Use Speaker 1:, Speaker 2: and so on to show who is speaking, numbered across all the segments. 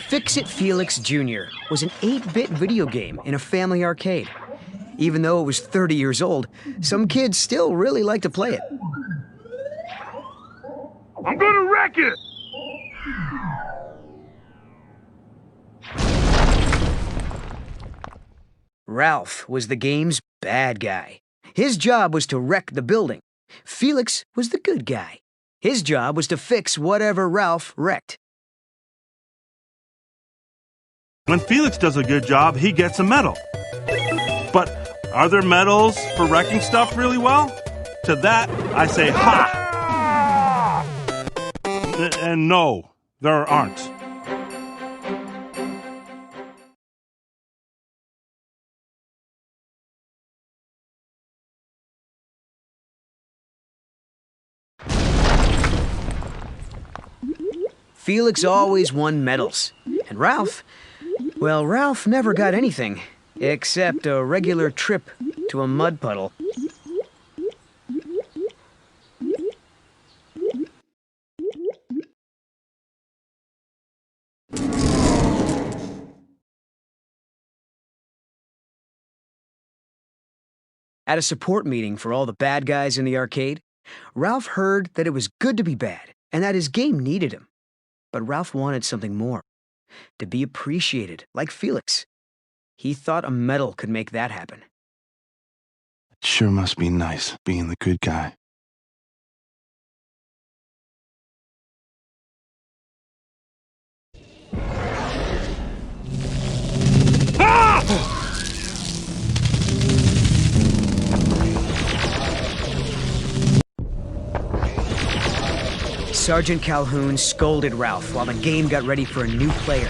Speaker 1: Fix-It Felix Jr. was an 8-bit video game in a family arcade. Even though it was 30 years old, some kids still really like to play it.
Speaker 2: I'm gonna wreck it!
Speaker 1: Ralph was the game's bad guy. His job was to wreck the building. Felix was the good guy. His job was to fix whatever Ralph wrecked.
Speaker 2: When Felix does a good job, he gets a medal. But are there medals for wrecking stuff really well? To that, I say ha! And no, there aren't.
Speaker 1: Felix always won medals. And Ralph, well, Ralph never got anything, except a regular trip to a mud puddle. At a support meeting for all the bad guys in the arcade, Ralph heard that it was good to be bad and that his game needed him. But Ralph wanted something more, to be appreciated, like Felix. He thought a medal could make that happen.
Speaker 3: It sure must be nice being the good guy.
Speaker 1: Sergeant Calhoun scolded Ralph while the game got ready for a new player.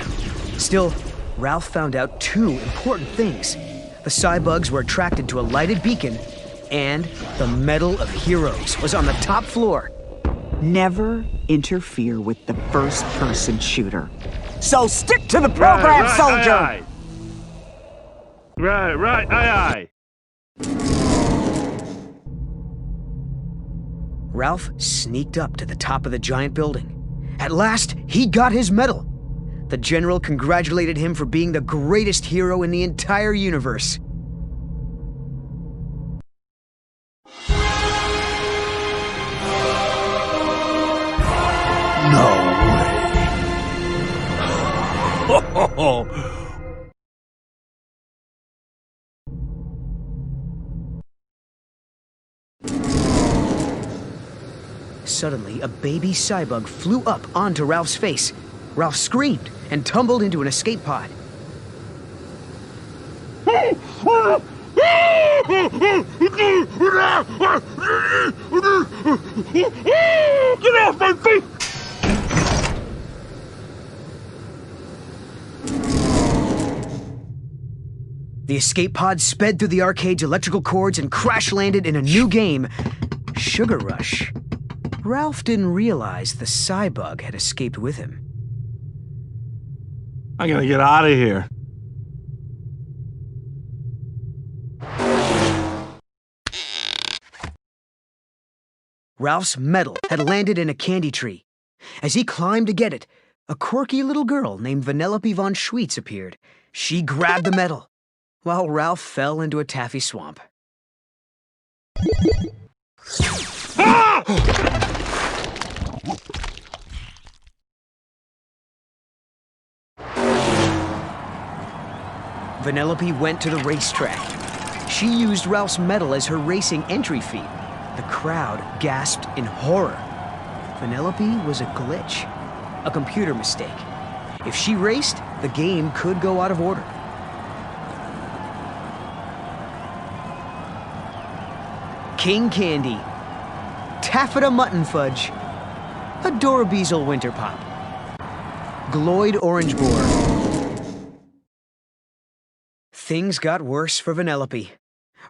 Speaker 1: Still, Ralph found out 2 important things. The cybugs were attracted to a lighted beacon, and the Medal of Heroes was on the top floor.
Speaker 4: Never interfere with the first-person shooter. So stick to the program, soldier!
Speaker 2: Aye, aye. Right, aye, aye.
Speaker 1: Ralph sneaked up to the top of the giant building. At last, he got his medal. The general congratulated him for being the greatest hero in the entire universe.
Speaker 3: No way.
Speaker 1: Suddenly, a baby cybug flew up onto Ralph's face. Ralph screamed and tumbled into an escape pod.
Speaker 2: Get off my face!
Speaker 1: The escape pod sped through the arcade's electrical cords and crash-landed in a new game, Sugar Rush. Ralph didn't realize the cybug had escaped with him.
Speaker 3: I'm gonna get out of here.
Speaker 1: Ralph's medal had landed in a candy tree. As he climbed to get it, a quirky little girl named Vanellope von Schweetz appeared. She grabbed the medal, while Ralph fell into a taffy swamp. Vanellope went to the racetrack. She used Ralph's medal as her racing entry fee. The crowd gasped in horror. Vanellope was a glitch, a computer mistake. If she raced, the game could go out of order. King Candy, Taffeta Mutton Fudge, Adorabeazle Winter Pop, Gloyd Orange Boar. Things got worse for Vanellope.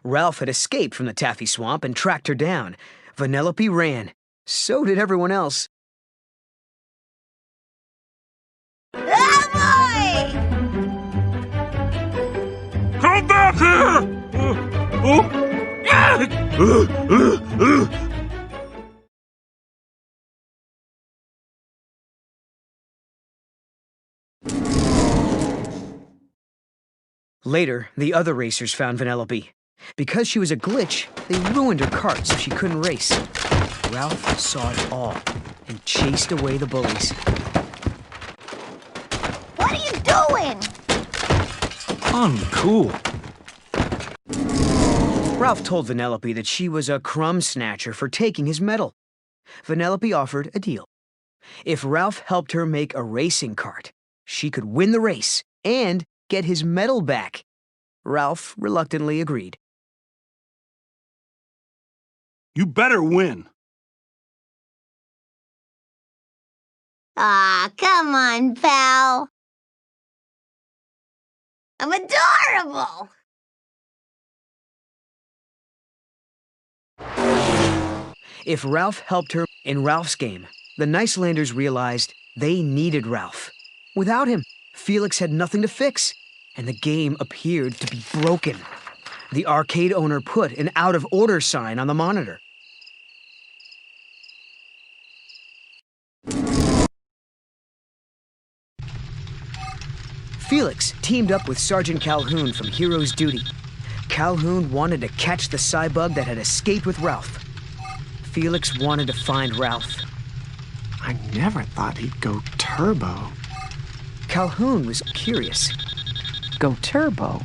Speaker 1: Ralph had escaped from the taffy swamp and tracked her down. Vanellope ran. So did everyone else.
Speaker 5: Oh
Speaker 2: Come back here!
Speaker 1: Later, the other racers found Vanellope. Because she was a glitch, they ruined her cart so she couldn't race. Ralph saw it all and chased away the bullies.
Speaker 5: What are you doing?
Speaker 3: Uncool.
Speaker 1: Ralph told Vanellope that she was a crumb snatcher for taking his medal. Vanellope offered a deal. If Ralph helped her make a racing cart, she could win the race and get his medal back. Ralph reluctantly agreed.
Speaker 2: You better win.
Speaker 5: Aw, come on, pal. I'm adorable.
Speaker 1: If Ralph helped her in Ralph's game, the Nicelanders realized they needed Ralph. Without him, Felix had nothing to fix, and the game appeared to be broken. The arcade owner put an out-of-order sign on the monitor. Felix teamed up with Sergeant Calhoun from Hero's Duty. Calhoun wanted to catch the cybug that had escaped with Ralph. Felix wanted to find Ralph.
Speaker 6: I never thought he'd go turbo.
Speaker 1: Calhoun was curious.
Speaker 4: Go turbo.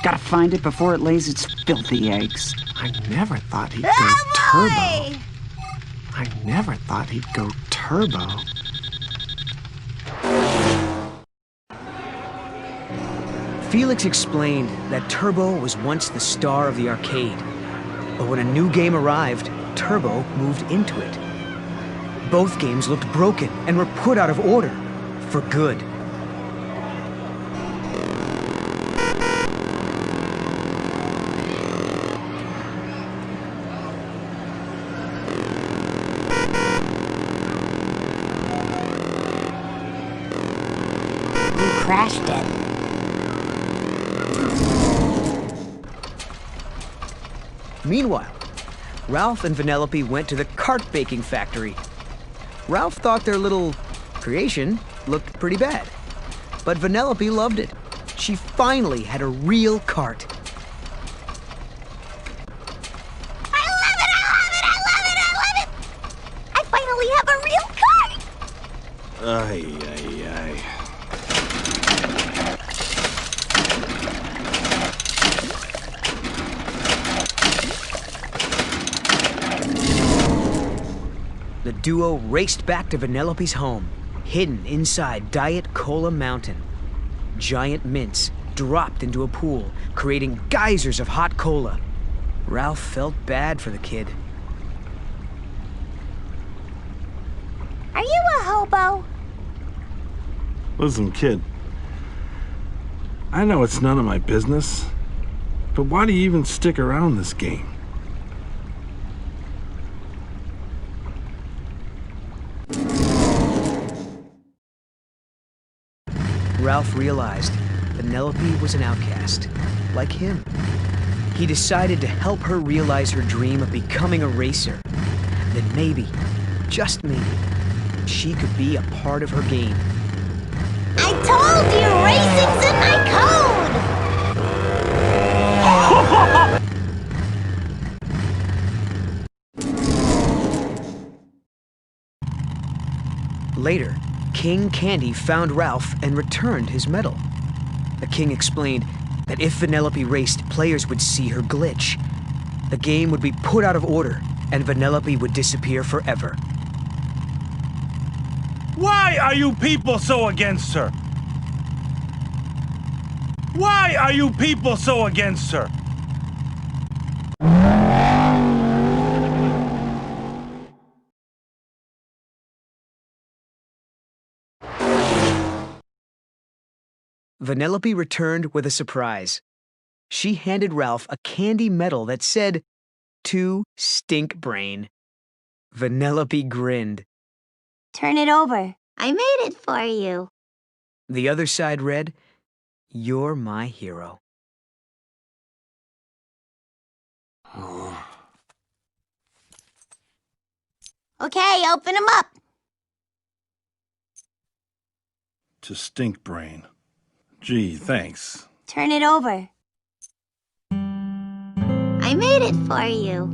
Speaker 4: Gotta find it before it lays its filthy eggs.
Speaker 6: I never thought he'd go
Speaker 5: Oh,
Speaker 6: turbo. I never thought he'd go turbo.
Speaker 1: Felix explained that Turbo was once the star of the arcade. But when a new game arrived, Turbo moved into it. Both games looked broken and were put out of order for good.
Speaker 5: You crashed it.
Speaker 1: Meanwhile, Ralph and Vanellope went to the cart baking factory. Ralph thought their little creation looked pretty bad, but Vanellope loved it. She finally had a real cart.
Speaker 5: I love it, I love it, I love it, I love it! I finally have a real cart!
Speaker 3: Ay, ay, ay.
Speaker 1: The duo raced back to Vanellope's home, hidden inside Diet Cola Mountain. Giant mints dropped into a pool, creating geysers of hot cola. Ralph felt bad for the kid.
Speaker 5: Are you a hobo?
Speaker 3: Listen, kid. I know it's none of my business, but why do you even stick around this game?
Speaker 1: Ralph realized Vanellope was an outcast, like him. He decided to help her realize her dream of becoming a racer. Then maybe, just maybe, she could be a part of her game.
Speaker 5: I told you, racing's in my code!
Speaker 1: Later, King Candy found Ralph and returned his medal. The king explained that if Vanellope raced, players would see her glitch. The game would be put out of order, and Vanellope would disappear forever.
Speaker 2: Why are you people so against her? Why are you people so against her?
Speaker 1: Vanellope returned with a surprise. She handed Ralph a candy medal that said, "To Stink Brain." Vanellope grinned.
Speaker 5: Turn it over. I made it for you.
Speaker 1: The other side read, "You're my hero."
Speaker 5: Okay, open them up.
Speaker 3: To Stink Brain. Gee, thanks.
Speaker 5: Turn it over. I made it for you.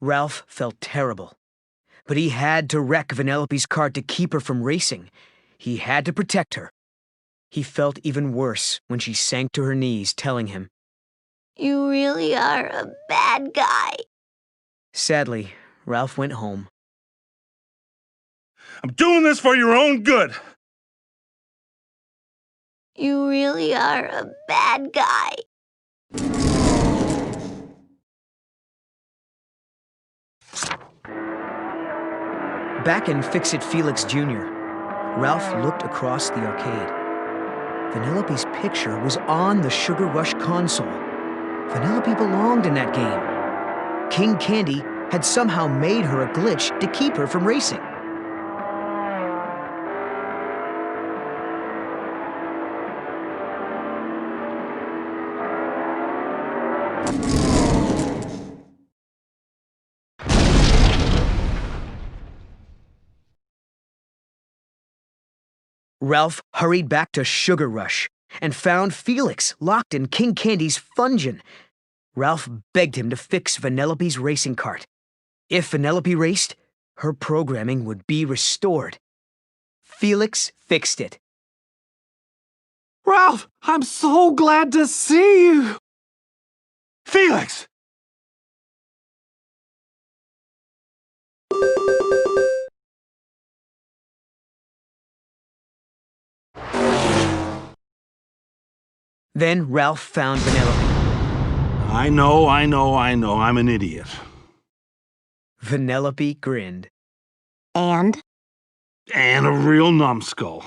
Speaker 1: Ralph felt terrible. But he had to wreck Vanellope's cart to keep her from racing. He had to protect her. He felt even worse when she sank to her knees, telling him,
Speaker 5: You really are a bad guy.
Speaker 1: Sadly, Ralph went home.
Speaker 2: I'm doing this for your own good.
Speaker 5: You really are a bad guy.
Speaker 1: Back in Fix-It Felix Jr., Ralph looked across the arcade. Vanellope's picture was on the Sugar Rush console. Vanellope belonged in that game. King Candy had somehow made her a glitch to keep her from racing. Ralph hurried back to Sugar Rush and found Felix locked in King Candy's Fungin. Ralph begged him to fix Vanellope's racing cart. If Vanellope raced, her programming would be restored. Felix fixed it.
Speaker 6: Ralph, I'm so glad to see you.
Speaker 2: Felix!
Speaker 1: Then Ralph found Vanellope.
Speaker 2: I know, I'm an idiot.
Speaker 1: Vanellope grinned.
Speaker 5: And?
Speaker 2: And a real numbskull.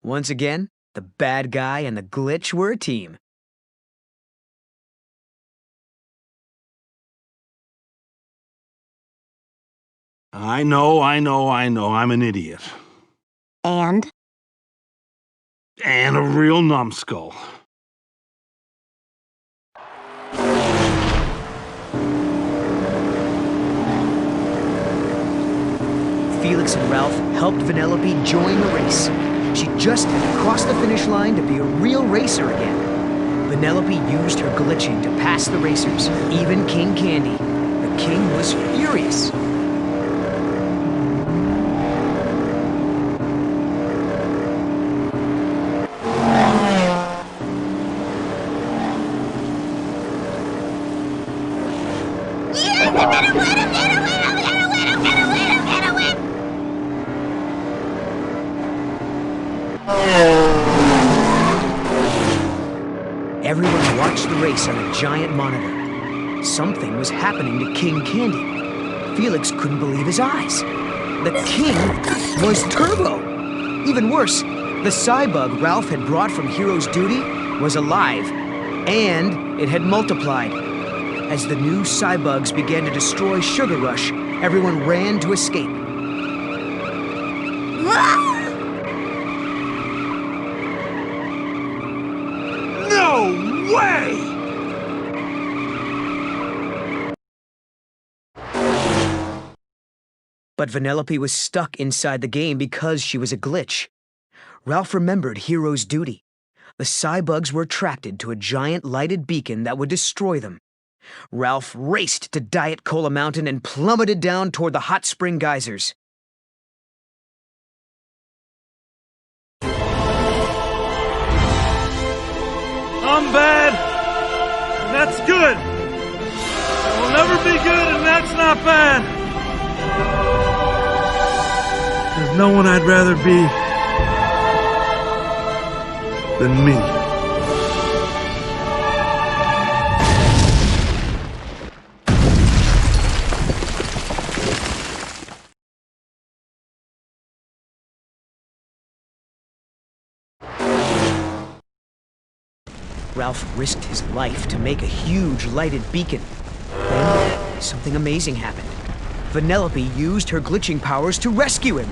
Speaker 1: Once again, the bad guy and the glitch were a team.
Speaker 2: I know, I'm an idiot.
Speaker 5: And?
Speaker 2: And a real numbskull.
Speaker 1: Felix and Ralph helped Vanellope join the race. She just had to cross the finish line to be a real racer again. Vanellope used her glitching to pass the racers, even King Candy. The king was furious. Everyone watched the race on a giant monitor. Something was happening to King Candy. Felix couldn't believe his eyes. The king was Turbo. Even worse, the Cybug Ralph had brought from Hero's Duty was alive, and it had multiplied. As the new Cybugs began to destroy Sugar Rush, everyone ran to escape.
Speaker 2: No way!
Speaker 1: But Vanellope was stuck inside the game because she was a glitch. Ralph remembered Hero's Duty. The Cybugs were attracted to a giant lighted beacon that would destroy them. Ralph raced to Diet Cola Mountain and plummeted down toward the hot spring geysers.
Speaker 2: I'm bad, and that's good. I will never be good, and that's not bad. There's no one I'd rather be than me.
Speaker 1: Ralph risked his life to make a huge lighted beacon. Then, something amazing happened. Vanellope used her glitching powers to rescue him.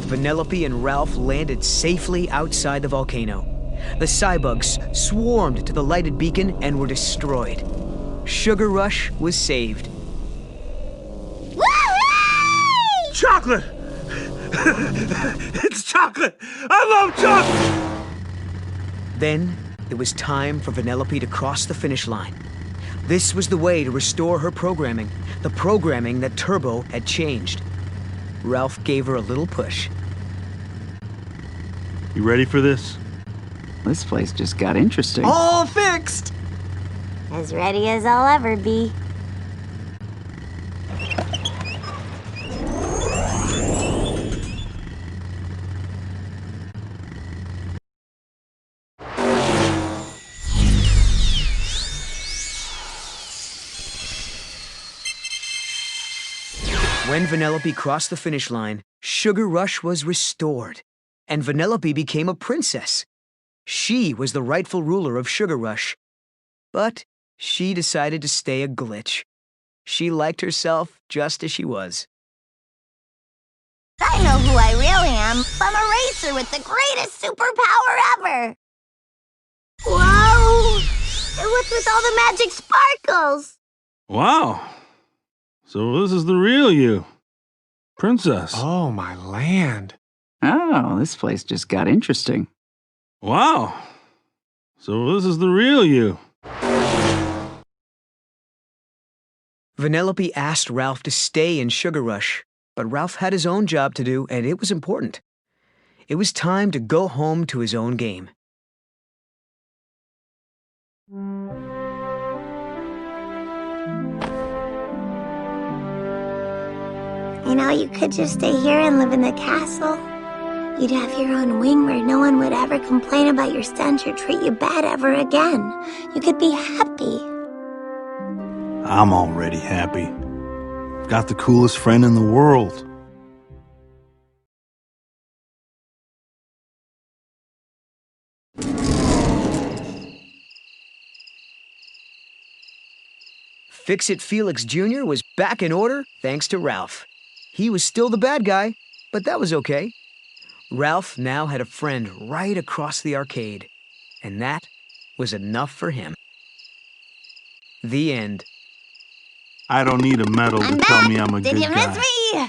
Speaker 1: Vanellope and Ralph landed safely outside the volcano. The cybugs swarmed to the lighted beacon and were destroyed. Sugar Rush was saved.
Speaker 5: Woo-hoo!
Speaker 2: Chocolate! It's chocolate! I love chocolate!
Speaker 1: Then it was time for Vanellope to cross the finish line. This was the way to restore her programming, the programming that Turbo had changed. Ralph gave her a little push.
Speaker 2: You ready for this?
Speaker 4: This place just got interesting.
Speaker 6: All fixed!
Speaker 5: As ready as I'll ever be.
Speaker 1: When Vanellope crossed the finish line, Sugar Rush was restored, and Vanellope became a princess. She was the rightful ruler of Sugar Rush. But she decided to stay a glitch. She liked herself just as she was.
Speaker 5: I know who I really am. I'm a racer with the greatest superpower ever. Whoa! And what's with all the magic sparkles?
Speaker 3: Wow. So this is the real you. Princess.
Speaker 6: Oh, my land.
Speaker 4: Oh, this place just got interesting.
Speaker 3: Wow. So this is the real you.
Speaker 1: Vanellope asked Ralph to stay in Sugar Rush, but Ralph had his own job to do, and it was important. It was time to go home to his own game.
Speaker 5: You know, you could just stay here and live in the castle. You'd have your own wing where no one would ever complain about your stench or treat you bad ever again. You could be happy.
Speaker 2: I'm already happy. Got the coolest friend in the world.
Speaker 1: Fix-It Felix Jr. was back in order thanks to Ralph. He was still the bad guy, but that was okay. Ralph now had a friend right across the arcade, and that was enough for him. The end.
Speaker 2: I don't need a medal to tell me I'm a
Speaker 5: Did
Speaker 2: good
Speaker 5: you miss
Speaker 2: guy.
Speaker 5: me?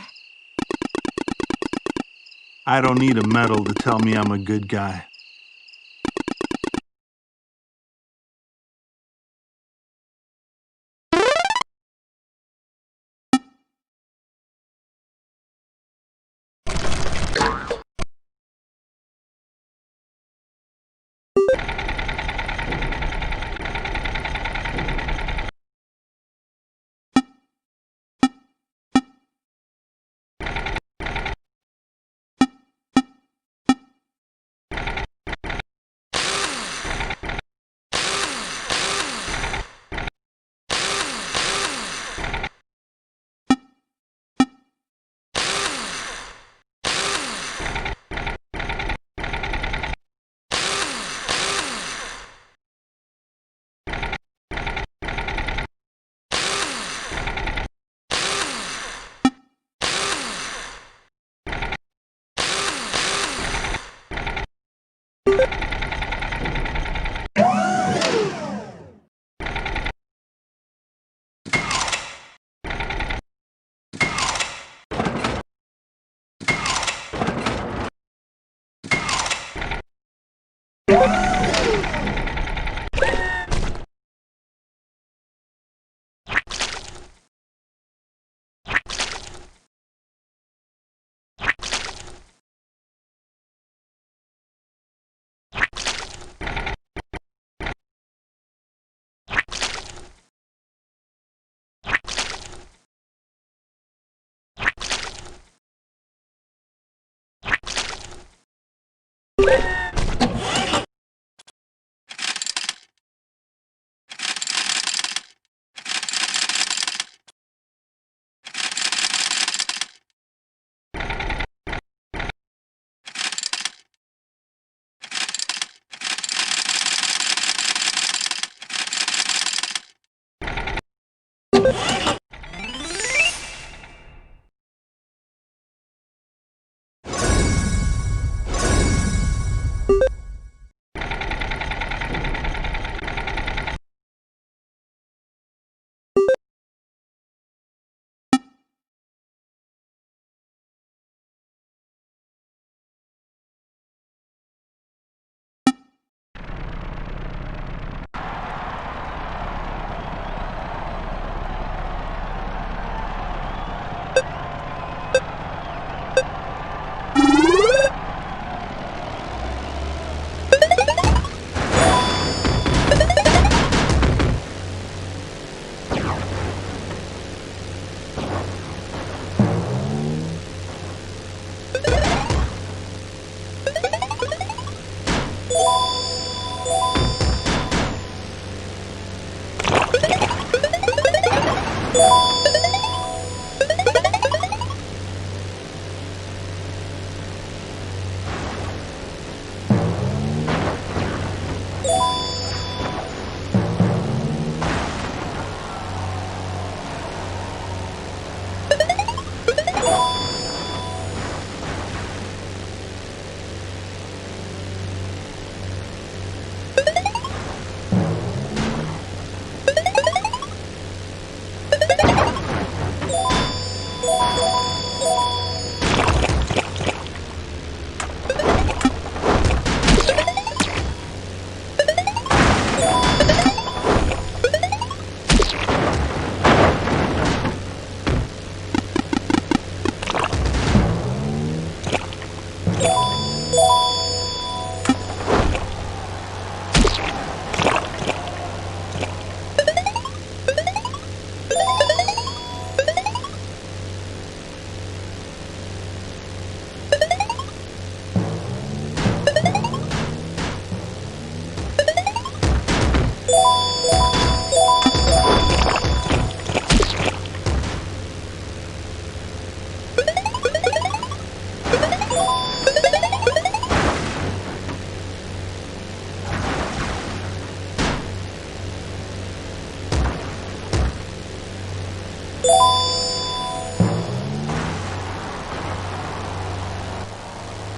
Speaker 2: I don't need a medal to tell me I'm a good guy.